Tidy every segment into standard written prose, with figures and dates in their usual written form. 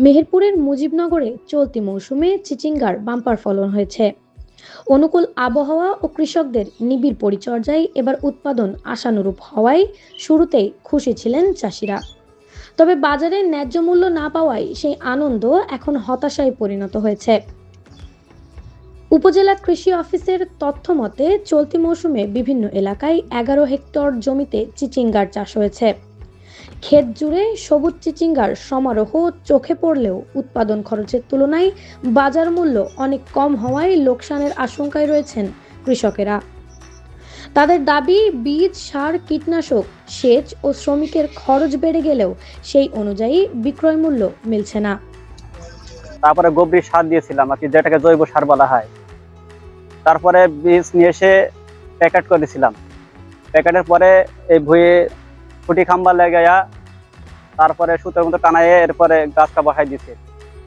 মেহেরপুরের মুজিবনগরে চলতি মৌসুমে চিচিঙ্গার বাম্পার ফলন হয়েছে। অনুকূল আবহাওয়া ও কৃষকদের নিবিড় পরিচর্যায় এবার উৎপাদন আশানুরূপ হওয়ায় শুরুতেই খুশি ছিলেন চাষিরা। তবে বাজারে ন্যায্য মূল্য না পাওয়ায় সেই আনন্দ এখন হতাশায় পরিণত হয়েছে। উপজেলা কৃষি অফিসের তথ্য মতে চলতি মৌসুমে বিভিন্ন এলাকায় 11 হেক্টর জমিতে চিচিঙ্গার চাষ হয়েছে। ক্ষেত জুড়ে সবুজ চিচিঙ্গার সমারোহ চোখে পড়লেও উৎপাদন খরচের তুলনায় বাজার মূল্য অনেক কম হওয়ায় লোকসানের আশঙ্কায় রয়েছেন কৃষকেরা। তাদের দাবি, বীজ, সার, কীটনাশক, সেচ ও শ্রমিকের খরচ বেড়ে গেলেও সেই অনুযায়ী বিক্রয় মূল্য মিলছে না। তারপরে গোবর সার দিয়েছিলাম আর কি, যেটাকে জৈব সার বলা হয়। তারপরে বীজ নিয়ে এসে প্যাকেট করেছিলাম। প্যাকেটের পরে এই ভুঁয়ে খুঁটি খাম্বা লাগাইয়া তারপরে সুতোর মতো টানাইয়ে এরপরে গাছটা বসাই দিয়েছে।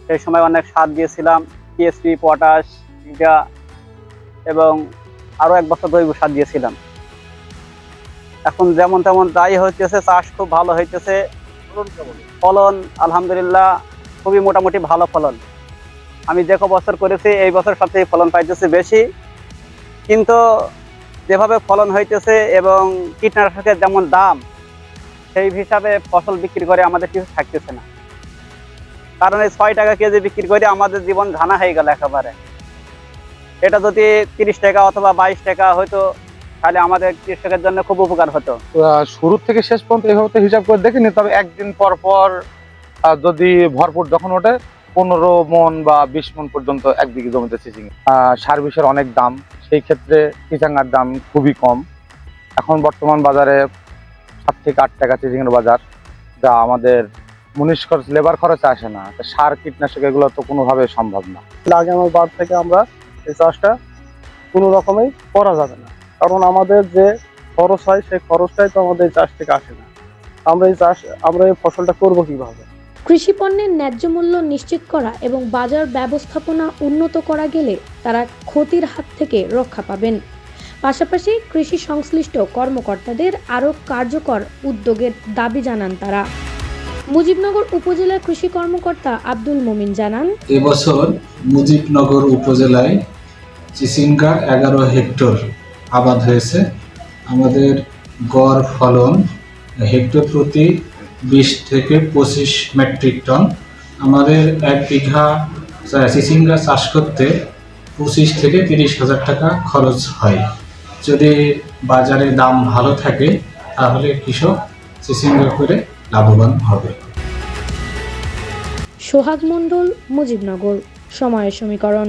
সেই সময় অনেক সার দিয়েছিলাম, টিএসপি, পটাশ, ইটা এবং আরো 1 বছর জৈব সার দিয়েছিলাম। এখন যেমন তেমন তাই হইতেছে, চাষ খুব ভালো হইতেছে। ফলন আলহামদুলিল্লাহ খুবই মোটামুটি ভালো ফলন। আমি যে বছর করেছি এই বছর সবথেকে ফলন পাইতেছে বেশি, কিন্তু যেভাবে ফলন হইতেছে এবং কীটনাশকের যেমন দাম, সেই হিসাবে ফসল বিক্রি করে আমাদের কিছু থাকতেছে না। কারণ এই 6 টাকা কেজি বিক্রি করে আমাদের জীবন ঝানা হয়ে গেল একেবারে। এটা যদি 30 টাকা অথবা 22 টাকা হয়তো, তাহলে আমাদের কৃষকের জন্য খুব উপকার হতো। শুরু থেকে শেষ পর্যন্ত এইভাবে হিসাব করে দেখিনি, তবে একদিন পর পর যদি ভরপুর যখন ওঠে 15 মন বা 20 মন পর্যন্ত একদিকে জমিতে চিচিঙ্গা। সার বিষের অনেক দাম, সেই ক্ষেত্রে চিচিঙ্গার দাম খুবই কম। এখন বর্তমান বাজারে 7 থেকে 8 টাকা চিচিঙ্গার বাজার, যা আমাদের মুনিশ খরচ, লেবার খরচ আসে না। সার, কীটনাশক এগুলো তো কোনোভাবে সম্ভব না। আগামী বার থেকে আমরা এই চাষটা কোনো রকমেই করা যাবে না, কারণ আমাদের যে খরচ হয় সেই খরচটাই তো আমাদের এই চাষ থেকে আসে না। আমরা এই ফসলটা করব কিভাবে? কৃষি পণ্যের ন্যায্য মূল্য নিশ্চিত করা এবং বাজার ব্যবস্থাপনা উন্নত করা গেলে তারা ক্ষতির হাত থেকে রক্ষা পাবেন। পাশাপাশি কৃষি সংশ্লিষ্ট কর্মকর্তাদের আরও কার্যকর উদ্যোগের দাবি জানান তারা। মুজিবনগর উপজেলার কৃষি কর্মকর্তা আব্দুল মোমিন জানান, এবছর মুজিবনগর উপজেলায় চিচিঙ্গা 11 হেক্টর আবাদ হয়েছে। আমাদের গড় ফলন হেক্টর প্রতি 20 থেকে 25 মেট্রিক টন। আমাদের 1 বিঘা চিচিঙ্গা চাষ করতে 25 থেকে 30 হাজার টাকা খরচ হয়। যদি বাজারে দাম ভালো থাকে তাহলে কৃষক চিচিঙ্গা করে লাভবান হবে। সোহাগ মণ্ডল, মুজিবনগর, সময়ের সমীকরণ।